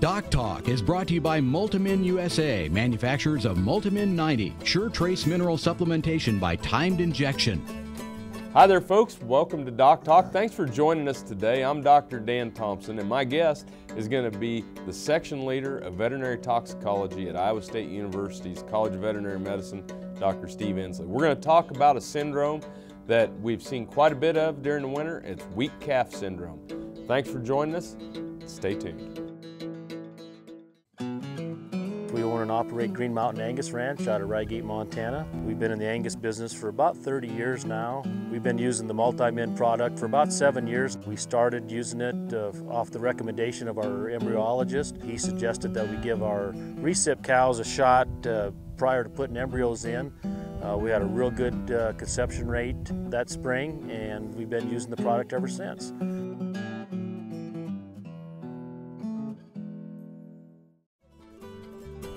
DocTalk is brought to you by Multimin USA, manufacturers of Multimin 90, sure trace mineral supplementation by timed injection. Hi there folks, welcome to DocTalk. Thanks for joining us today. I'm Dr. Dan Thompson and my guest is going to be the section leader of veterinary toxicology at Iowa State University's College of Veterinary Medicine, Dr. Steve Inslee. We're going to talk about a syndrome that we've seen quite a bit of during the winter. It's weak calf syndrome. Thanks for joining us. Stay tuned. We own and operate Green Mountain Angus Ranch out of Rygate, Montana. We've been in the Angus business for about 30 years now. We've been using the Multimin product for about 7 years. We started using it off the recommendation of our embryologist. He suggested that we give our recip cows a shot prior to putting embryos in. We had a real good conception rate that spring, and we've been using the product ever since.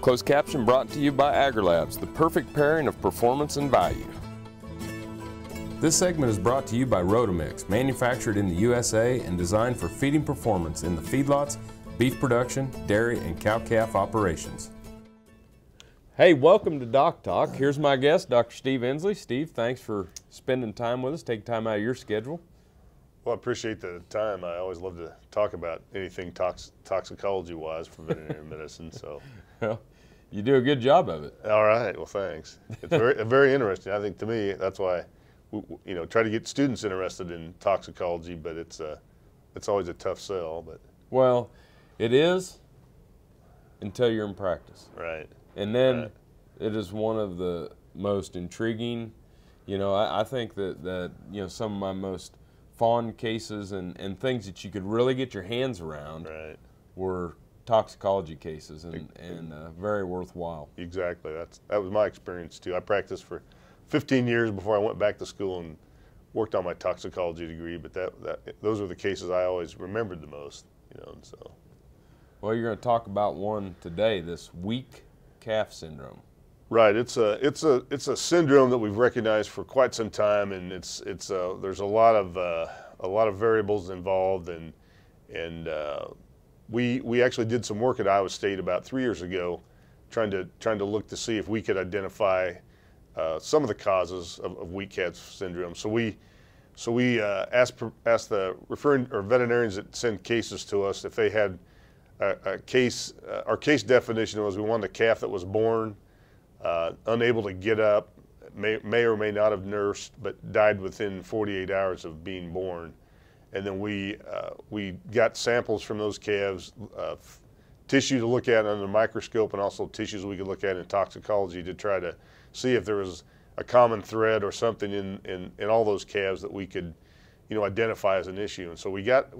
Closed caption brought to you by AgriLabs, the perfect pairing of performance and value. This segment is brought to you by Rotomix, manufactured in the USA and designed for feeding performance in the feedlots, beef production, dairy, and cow-calf operations. Hey, welcome to DocTalk. Here's my guest, Dr. Steve Inslee. Steve, thanks for spending time with us, taking time out of your schedule. Well, I appreciate the time. I always love to talk about anything toxicology-wise for veterinary medicine. So, well, you do a good job of it. All right. Well, thanks. It's very interesting. I think to me that's why we try to get students interested in toxicology, but it's always a tough sell. But well, it is until you're in practice. Right. And then right. It is one of the most intriguing. I think that some of my most fond cases and things that you could really get your hands around right. were toxicology cases and very worthwhile. Exactly. That was my experience too. I practiced for 15 years before I went back to school and worked on my toxicology degree, but those were the cases I always remembered the most, and so. Well, you're going to talk about one today, this weak calf syndrome. Right. It's a syndrome that we've recognized for quite some time, and there's a lot of variables involved, and we actually did some work at Iowa State about 3 years ago, trying to look to see if we could identify some of the causes of weak calf syndrome. So we asked the referring or veterinarians that send cases to us if they had a case. Our case definition was we wanted a calf that was born unable to get up, may or may not have nursed, but died within 48 hours of being born. And then we got samples from those calves, tissue to look at under the microscope, and also tissues we could look at in toxicology to try to see if there was a common thread or something in all those calves that we could, identify as an issue. And so we got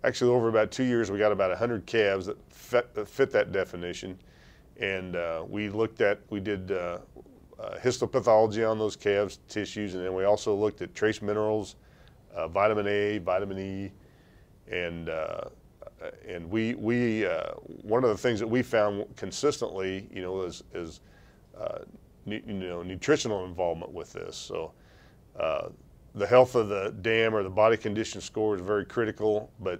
actually over about 2 years, we got about 100 calves that fit that definition. And we did histopathology on those calves' tissues, and then we also looked at trace minerals, vitamin A, vitamin E, and we one of the things that we found consistently, is nutritional involvement with this. So the health of the dam or the body condition score is very critical, but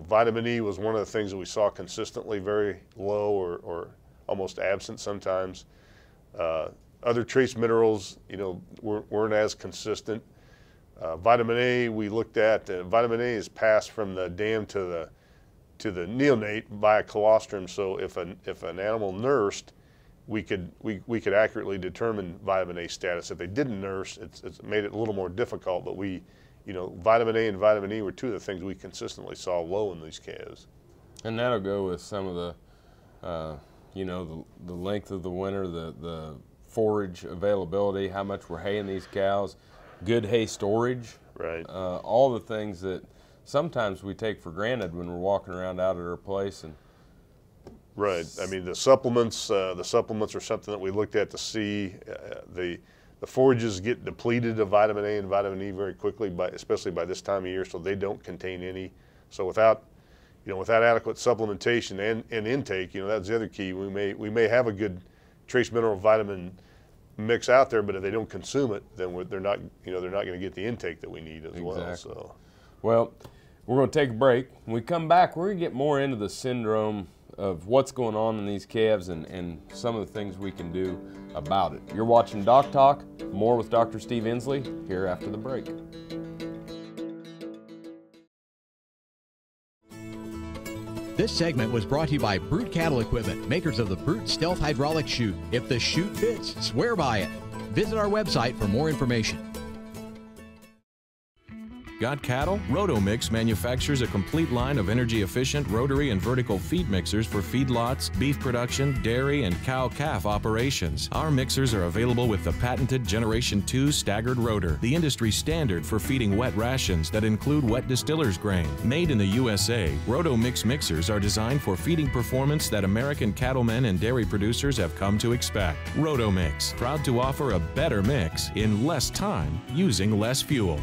vitamin E was one of the things that we saw consistently very low or almost absent sometimes. Other trace minerals, weren't as consistent. Vitamin A we looked at. Vitamin A is passed from the dam to the neonate via colostrum. So if an animal nursed, we could accurately determine vitamin A status. If they didn't nurse, it's made it a little more difficult. But vitamin A and vitamin E were two of the things we consistently saw low in these calves. And that'll go with some of the, the length of the winter, the forage availability, how much we're haying these cows, good hay storage. Right. All the things that sometimes we take for granted when we're walking around out at our place. And right. I mean, the supplements are something that we looked at to see the forages get depleted of vitamin A and vitamin E very quickly, especially by this time of year, so they don't contain any. So without adequate supplementation and intake, that's the other key. We may have a good trace mineral vitamin mix out there, but if they don't consume it, then they're not going to get the intake that we need as well. So, well, We're going to take a break. When we come back, we're going to get more into the syndrome of what's going on in these calves and some of the things we can do about it. You're watching Doc Talk. More with Dr. Steve Inslee here after the break. This segment was brought to you by Brute Cattle Equipment, makers of the Brute Stealth Hydraulic Chute. If the chute fits, swear by it. Visit our website for more information. Got cattle? Rotomix manufactures a complete line of energy-efficient rotary and vertical feed mixers for feedlots, beef production, dairy, and cow-calf operations. Our mixers are available with the patented Generation 2 staggered rotor, the industry standard for feeding wet rations that include wet distiller's grain. Made in the USA, Rotomix mixers are designed for feeding performance that American cattlemen and dairy producers have come to expect. Rotomix, proud to offer a better mix in less time using less fuel.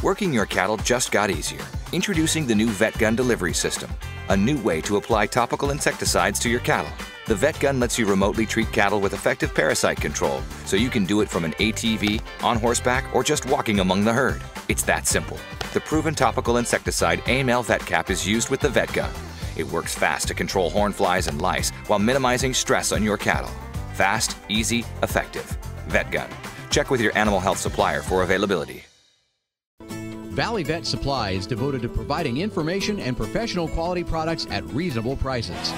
Working your cattle just got easier. Introducing the new VetGun delivery system, a new way to apply topical insecticides to your cattle. The VetGun lets you remotely treat cattle with effective parasite control, so you can do it from an ATV, on horseback, or just walking among the herd. It's that simple. The proven topical insecticide AML VetCap is used with the VetGun. It works fast to control horn flies and lice while minimizing stress on your cattle. Fast, easy, effective. VetGun. Check with your animal health supplier for availability. Valley Vet Supply is devoted to providing information and professional quality products at reasonable prices.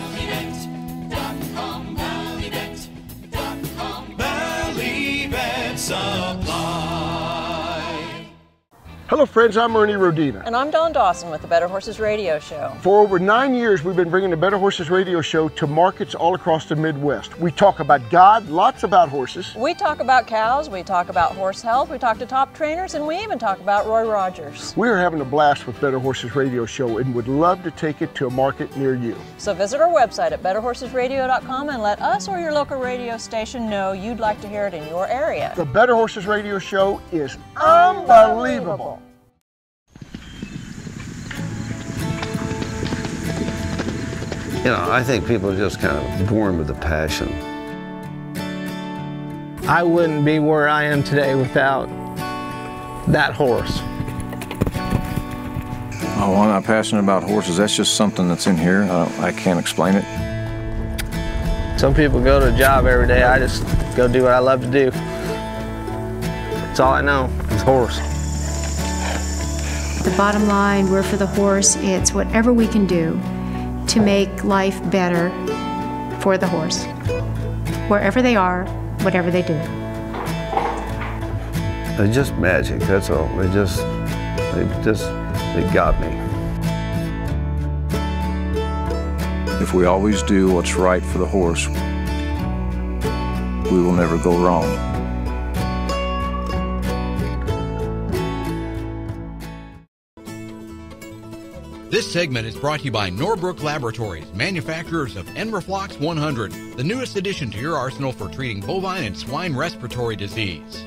Valley Vet Supply. Hello friends, I'm Ernie Rodina. And I'm Dawn Dawson with the Better Horses Radio Show. For over 9 years, we've been bringing the Better Horses Radio Show to markets all across the Midwest. We talk about God, lots about horses. We talk about cows, we talk about horse health, we talk to top trainers, and we even talk about Roy Rogers. We're having a blast with Better Horses Radio Show and would love to take it to a market near you. So visit our website at betterhorsesradio.com and let us or your local radio station know you'd like to hear it in your area. The Better Horses Radio Show is unbelievable. You know, I think people are just kind of born with a passion. I wouldn't be where I am today without that horse. Oh, I'm not passionate about horses. That's just something that's in here. I can't explain it. Some people go to a job every day. I just go do what I love to do. That's all I know is horse. The bottom line, we're for the horse. It's whatever we can do to make life better for the horse, wherever they are, whatever they do. They're just magic, that's all. They got me. If we always do what's right for the horse, we will never go wrong. This segment is brought to you by Norbrook Laboratories, manufacturers of Enroflox 100, the newest addition to your arsenal for treating bovine and swine respiratory disease.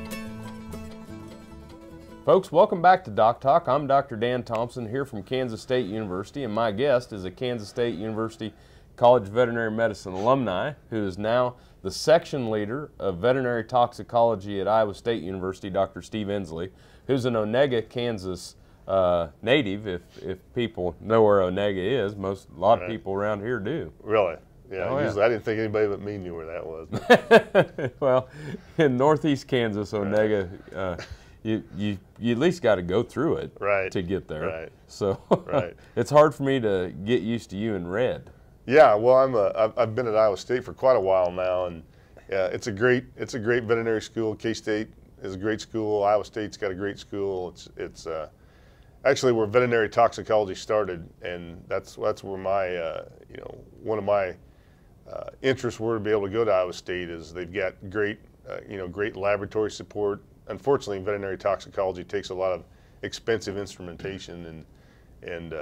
Folks, welcome back to Doc Talk. I'm Dr. Dan Thompson here from Kansas State University, and my guest is a Kansas State University College of Veterinary Medicine alumni who is now the section leader of veterinary toxicology at Iowa State University, Dr. Steve Inslee, who's an Onega, Kansas native, if people know where Onega is. A lot of people around here do. Really? Yeah, Oh, usually I didn't think anybody but me knew where that was. Well, in northeast Kansas, Onega, you at least got to go through it to get there. Right. So it's hard for me to get used to you in red. Yeah, well, I've been at Iowa State for quite a while now, and it's a great veterinary school. K-State is a great school. Iowa State's got a great school. It's actually where veterinary toxicology started, and that's where my one of my interests were to be able to go to Iowa State. Is they've got great great laboratory support. Unfortunately, veterinary toxicology takes a lot of expensive instrumentation, and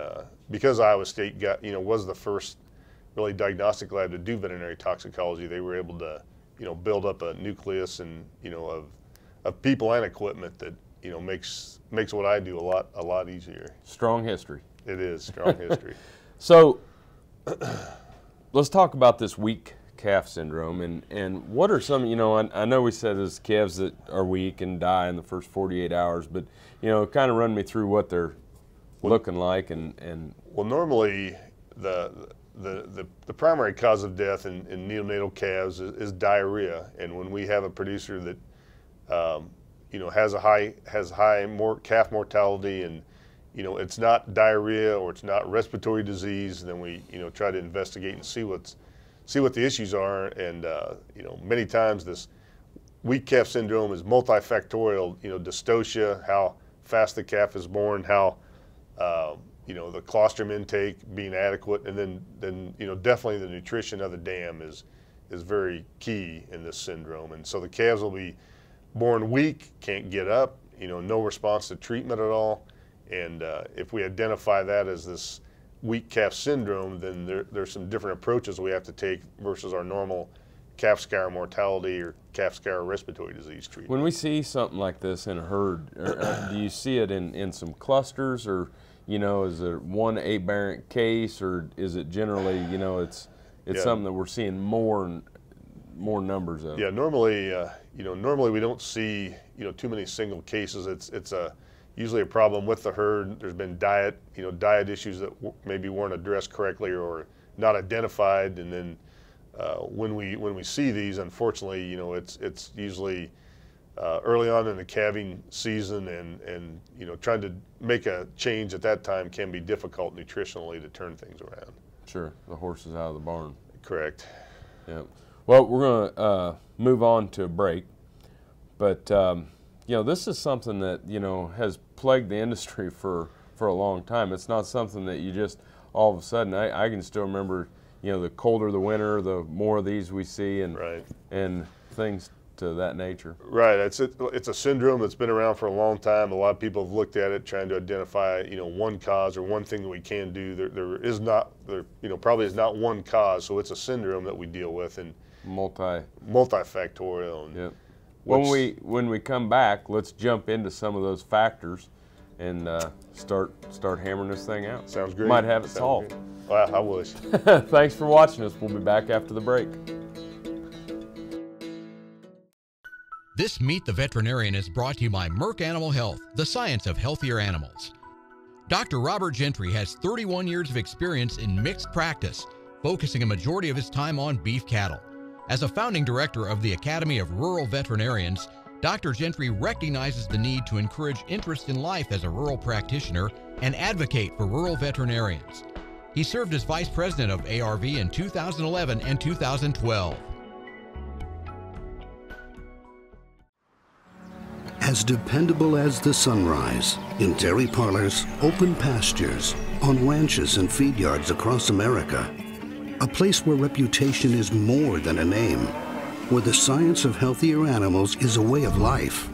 because Iowa State was the first really diagnostic lab to do veterinary toxicology, they were able to build up a nucleus and of people and equipment that makes what I do a lot easier. Strong history. It is strong history. So let's talk about this weak calf syndrome, and what are some, I know we said there's calves that are weak and die in the first 48 hours, but kind of run me through what looking like? And well, normally the primary cause of death in neonatal calves is diarrhea, and when we have a producer that you know, has high calf mortality, and you know, it's not diarrhea or it's not respiratory disease, then we, you know, try to investigate and see what the issues are. And you know, many times this weak calf syndrome is multifactorial. You know, dystocia, how fast the calf is born, how you know, the colostrum intake being adequate, and then you know, definitely the nutrition of the dam is very key in this syndrome. And so the calves will be born weak, can't get up, you know, no response to treatment at all. And if we identify that as this weak calf syndrome, then there's some different approaches we have to take versus our normal calf scour mortality or calf scour respiratory disease treatment. When we see something like this in a herd, do you see it in some clusters, or, you know, is it one aberrant case, or is it generally, you know, it's something that we're seeing more numbers of? Yeah, normally, you know, normally we don't see, you know, too many single cases. It's usually a problem with the herd. There's been diet issues that maybe weren't addressed correctly or not identified, and then when we see these, unfortunately, you know, it's usually early on in the calving season, and you know, trying to make a change at that time can be difficult nutritionally to turn things around. Sure, the horse is out of the barn. Correct. Yeah. Well, we're going to move on to a break, but you know, this is something that, you know, has plagued the industry for a long time. It's not something that you just all of a sudden. I can still remember, you know, the colder the winter, the more of these we see, and and things to that nature. Right. It's a syndrome that's been around for a long time. A lot of people have looked at it, trying to identify, you know, one cause or one thing that we can do. There you know, probably is not one cause. So it's a syndrome that we deal with, and multifactorial. And yep. When we come back, let's jump into some of those factors and start hammering this thing out. Sounds great. Might have it solved. Well, I wish. Thanks for watching us. We'll be back after the break. This Meet the Veterinarian is brought to you by Merck Animal Health, the science of healthier animals. Dr. Robert Gentry has 31 years of experience in mixed practice, focusing a majority of his time on beef cattle. As a founding director of the Academy of Rural Veterinarians, Dr. Gentry recognizes the need to encourage interest in life as a rural practitioner and advocate for rural veterinarians. He served as vice president of ARV in 2011 and 2012. As dependable as the sunrise, in dairy parlors, open pastures, on ranches and feed yards across America, a place where reputation is more than a name, where the science of healthier animals is a way of life.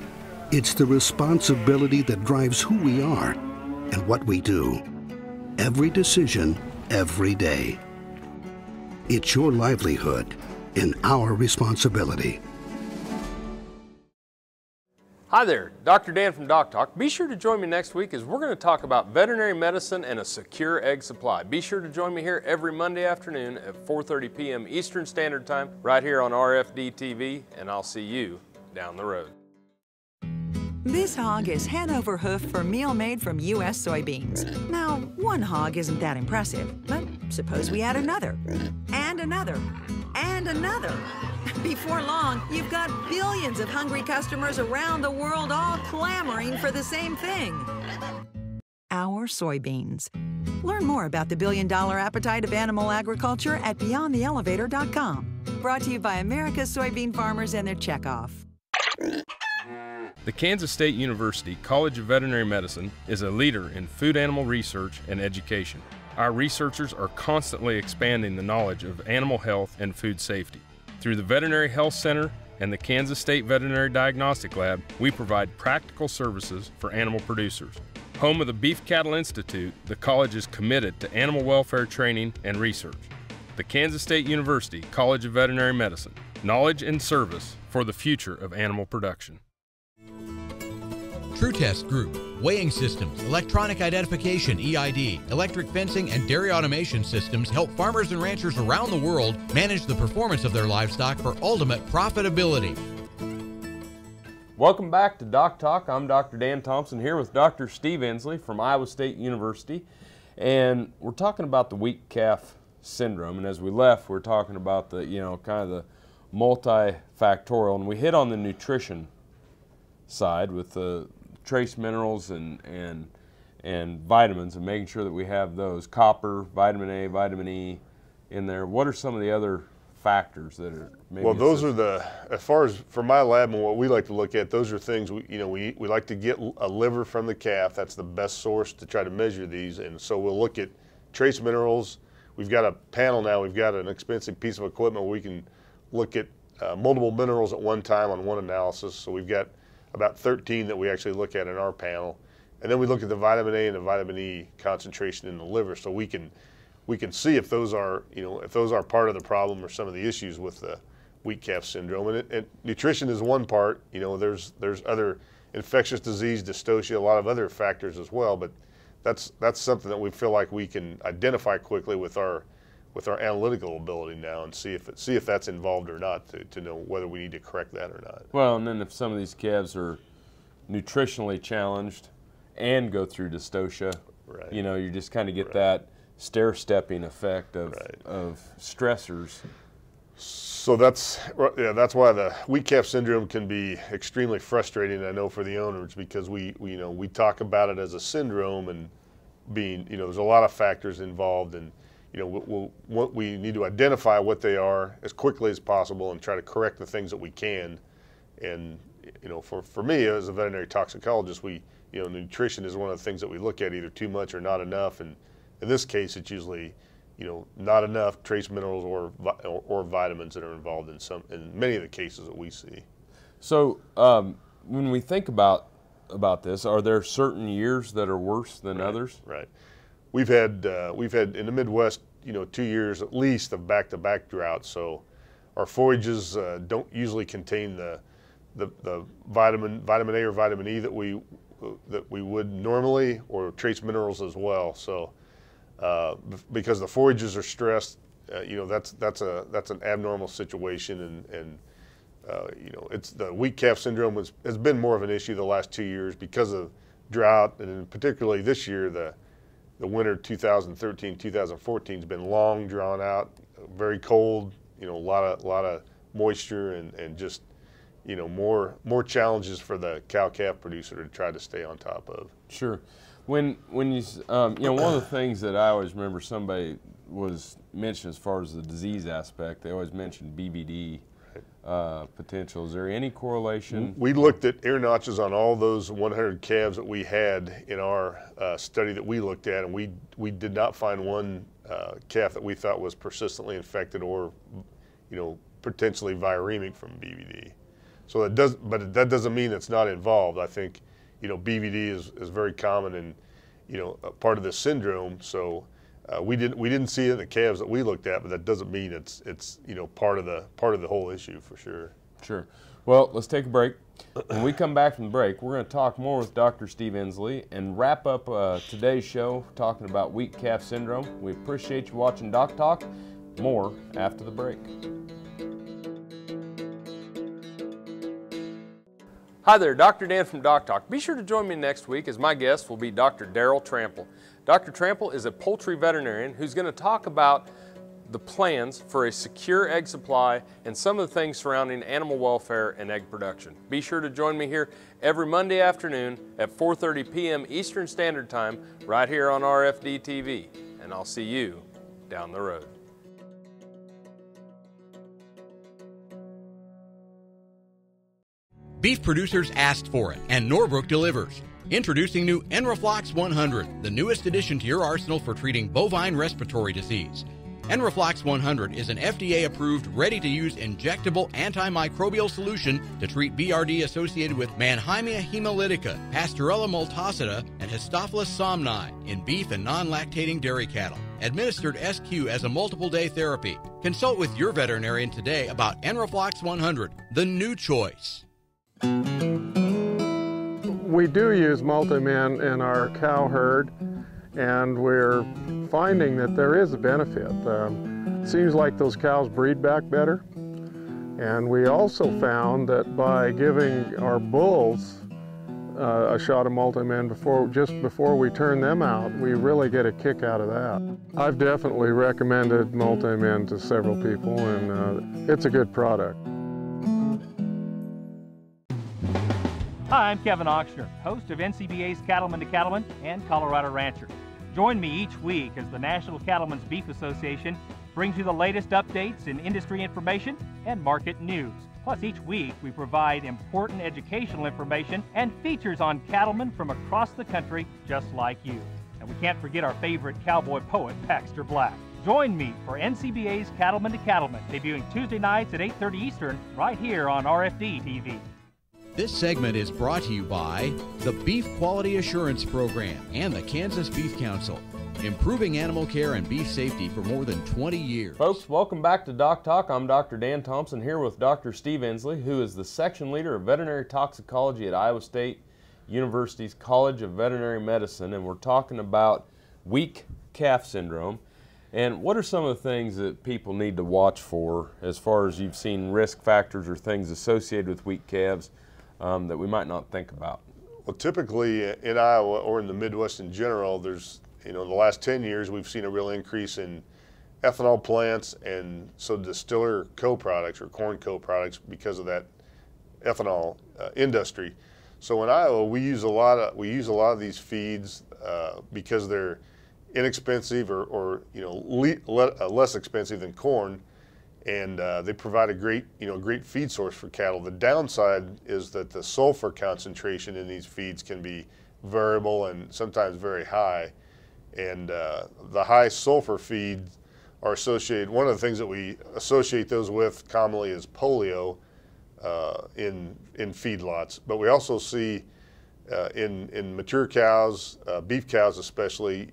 It's the responsibility that drives who we are and what we do. Every decision, every day. It's your livelihood and our responsibility. Hi there, Dr. Dan from DocTalk. Be sure to join me next week as we're going to talk about veterinary medicine and a secure egg supply. Be sure to join me here every Monday afternoon at 4:30 p.m. Eastern Standard Time, right here on RFD TV, and I'll see you down the road. This hog is head over hoof for meal made from U.S. soybeans. Now, one hog isn't that impressive, but suppose we add another, and another, and another. Before long, you've got billions of hungry customers around the world all clamoring for the same thing. Our soybeans. Learn more about the billion-dollar appetite of animal agriculture at BeyondTheElevator.com. Brought to you by America's soybean farmers and their checkoff. The Kansas State University College of Veterinary Medicine is a leader in food animal research and education. Our researchers are constantly expanding the knowledge of animal health and food safety. Through the Veterinary Health Center and the Kansas State Veterinary Diagnostic Lab, we provide practical services for animal producers. Home of the Beef Cattle Institute, the college is committed to animal welfare training and research. The Kansas State University College of Veterinary Medicine, knowledge and service for the future of animal production. TrueTest Group, weighing systems, electronic identification, EID, electric fencing, and dairy automation systems help farmers and ranchers around the world manage the performance of their livestock for ultimate profitability. Welcome back to Doc Talk. I'm Dr. Dan Thompson here with Dr. Steve Inslee from Iowa State University. And we're talking about the weak calf syndrome. And as we left, we're talking about the, kind of the multifactorial. And we hit on the nutrition side with the trace minerals and vitamins and making sure that we have those. Copper, vitamin A, vitamin E in there. What are some of the other factors that are maybe? Well, those are as far as for my lab and what we like to look at, those are things we like to get a liver from the calf. That's the best source to try to measure these. And so we'll look at trace minerals. We've got a panel now. We've got an expensive piece of equipment where we can look at multiple minerals at one time on one analysis. So we've got about 13 that we actually look at in our panel. And then we look at the vitamin A and the vitamin E concentration in the liver, so we can see if those are, if those are part of the problem or some of the issues with the weak calf syndrome. And nutrition is one part. There's other infectious disease, dystocia, a lot of other factors as well. But that's something that we feel like we can identify quickly with our analytical ability now, and see if that's involved or not, to know whether we need to correct that or not. Well, and then if some of these calves are nutritionally challenged and go through dystocia, right. You just kind of get that stair-stepping effect of stressors. So that's why the weak calf syndrome can be extremely frustrating, I know, for the owners, because we talk about it as a syndrome, and being, there's a lot of factors involved, and we need to identify what they are as quickly as possible and try to correct the things that we can. And for me as a veterinary toxicologist, nutrition is one of the things that we look at, either too much or not enough. And in this case, it's usually, not enough trace minerals or vitamins that are involved in many of the cases that we see. So when we think about this, are there certain years that are worse than others? Right. We've had in the Midwest, 2 years at least of back-to-back droughts. So our forages don't usually contain the vitamin A or vitamin E that we would normally, or trace minerals as well. So because the forages are stressed, that's an abnormal situation, and it's the weak calf syndrome has been more of an issue the last 2 years because of drought, and particularly this year, the winter 2013-2014 has been long, drawn out, very cold, a lot of moisture, and just more challenges for the cow-calf producer to try to stay on top of. Sure. When you one of the things that I always remember somebody was mentioned as far as the disease aspect, they always mentioned BBD potential. Is there any correlation? We looked at ear notches on all those 100 calves that we had in our study that we looked at, and we did not find one calf that we thought was persistently infected or potentially viremic from BBD. So but that doesn't mean it's not involved. I think BVD is very common and a part of this syndrome. So we didn't see it in the calves that we looked at, but that doesn't mean it's part of the whole issue for sure. Sure. Well, let's take a break. When we come back from the break, we're going to talk more with Dr. Steve Inslee and wrap up today's show talking about weak calf syndrome. We appreciate you watching Doc Talk. More after the break. Hi there, Dr. Dan from DocTalk. Be sure to join me next week, as my guest will be Dr. Daryl Trample. Dr. Trample is a poultry veterinarian who's going to talk about the plans for a secure egg supply and some of the things surrounding animal welfare and egg production. Be sure to join me here every Monday afternoon at 4:30 p.m. Eastern Standard Time right here on RFD TV. And I'll see you down the road. Beef producers asked for it, and Norbrook delivers. Introducing new Enroflox 100, the newest addition to your arsenal for treating bovine respiratory disease. Enroflox 100 is an FDA-approved, ready-to-use injectable antimicrobial solution to treat BRD associated with Mannheimia hemolytica, Pasteurella multocida, and Histophilus somni in beef and non-lactating dairy cattle. Administered SQ as a multiple-day therapy. Consult with your veterinarian today about Enroflox 100, the new choice. We do use multi-min in our cow herd, and we're finding that there is a benefit. It seems like those cows breed back better, And we also found that by giving our bulls a shot of multi-man just before we turn them out, we really get a kick out of that. I've definitely recommended multi-man to several people, and it's a good product. Hi, I'm Kevin Ochsner, host of NCBA's Cattleman to Cattleman and Colorado Rancher. Join me each week as the National Cattlemen's Beef Association brings you the latest updates in industry information and market news. Plus, each week we provide important educational information and features on cattlemen from across the country just like you. And we can't forget our favorite cowboy poet, Baxter Black. Join me for NCBA's Cattleman to Cattleman, debuting Tuesday nights at 8:30 Eastern, right here on RFD TV. This segment is brought to you by the Beef Quality Assurance Program and the Kansas Beef Council, improving animal care and beef safety for more than 20 years. Folks, welcome back to Doc Talk. I'm Dr. Dan Thompson here with Dr. Steve Inslee, who is the section leader of veterinary toxicology at Iowa State University's College of Veterinary Medicine, and we're talking about weak calf syndrome. And what are some of the things that people need to watch for as far as you've seen risk factors or things associated with weak calves that we might not think about? Well, typically in Iowa or in the Midwest in general, there's, in the last 10 years, we've seen a real increase in ethanol plants and so distiller co-products or corn co-products because of that ethanol industry. So in Iowa, we use a lot of these feeds because they're inexpensive or less expensive than corn, and they provide a great feed source for cattle. The downside is that the sulfur concentration in these feeds can be variable and sometimes very high. And the high sulfur feeds are associated, one of the things that we associate those with commonly is polio in feedlots. But we also see in mature cows, beef cows especially,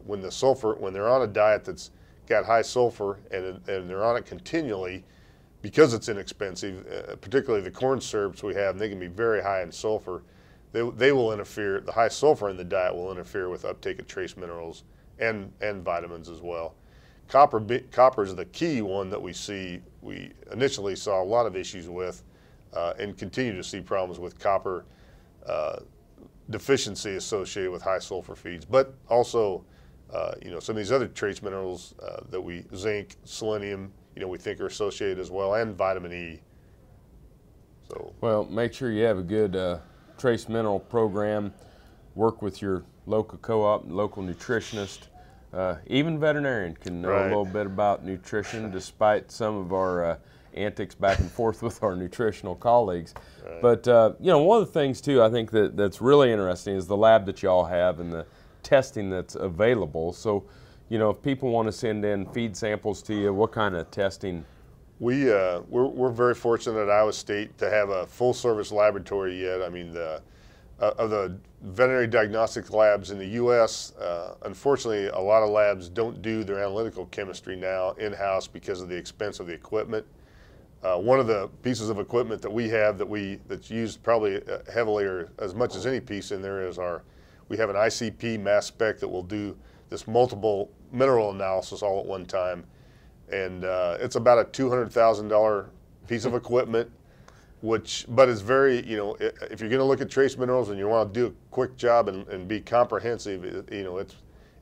when they're on a diet that's got high sulfur and they're on it continually, because it's inexpensive, particularly the corn syrups we have, and they can be very high in sulfur. They will interfere, the high sulfur in the diet will interfere with uptake of trace minerals and vitamins as well. Copper is the key one that we initially saw a lot of issues with and continue to see problems with copper deficiency associated with high sulfur feeds, but also some of these other trace minerals zinc, selenium, we think are associated as well, and vitamin E. So, well, make sure you have a good trace mineral program, work with your local co-op, local nutritionist, even veterinarian can know a little bit about nutrition despite some of our antics back and forth with our nutritional colleagues. But one of the things too I think that's really interesting is the lab that y'all have and the testing that's available. So if people want to send in feed samples to you, what kind of testing? We're very fortunate at Iowa State to have a full service laboratory yet. I mean, of the veterinary diagnostic labs in the U.S., unfortunately a lot of labs don't do their analytical chemistry now in-house because of the expense of the equipment. One of the pieces of equipment that we have that's used probably heavily or as much as any piece in there is we have an ICP mass spec that will do this multiple mineral analysis all at one time. And it's about a $200,000 piece of equipment, but it's very, if you're going to look at trace minerals and you want to do a quick job and be comprehensive,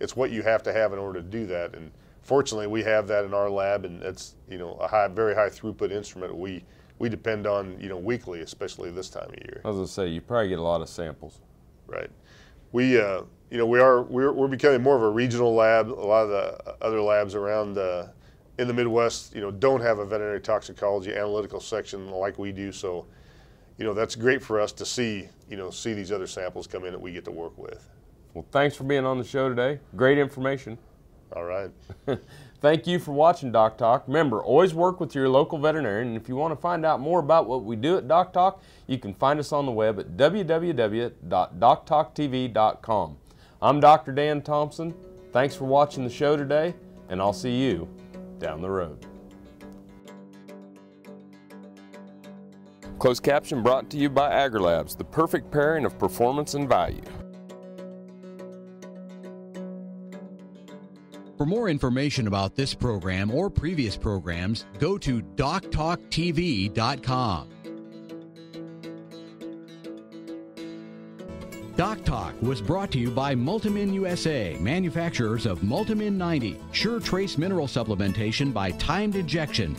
it's what you have to have in order to do that. And fortunately, we have that in our lab, and it's a very high throughput instrument we depend on weekly, especially this time of year. I was going to say, you probably get a lot of samples. Right. We're becoming more of a regional lab. A lot of the other labs around in the Midwest, don't have a veterinary toxicology analytical section like we do. So, that's great for us to see these other samples come in that we get to work with. Well, thanks for being on the show today. Great information. All right. Thank you for watching Doc Talk. Remember, always work with your local veterinarian. And if you want to find out more about what we do at Doc Talk, you can find us on the web at www.doctalktv.com. I'm Dr. Dan Thompson. Thanks for watching the show today, and I'll see you down the road. Closed caption brought to you by AgriLabs, the perfect pairing of performance and value. For more information about this program or previous programs, go to DocTalkTV.com. DocTalk was brought to you by Multimin USA, manufacturers of Multimin 90, sure trace mineral supplementation by timed injection,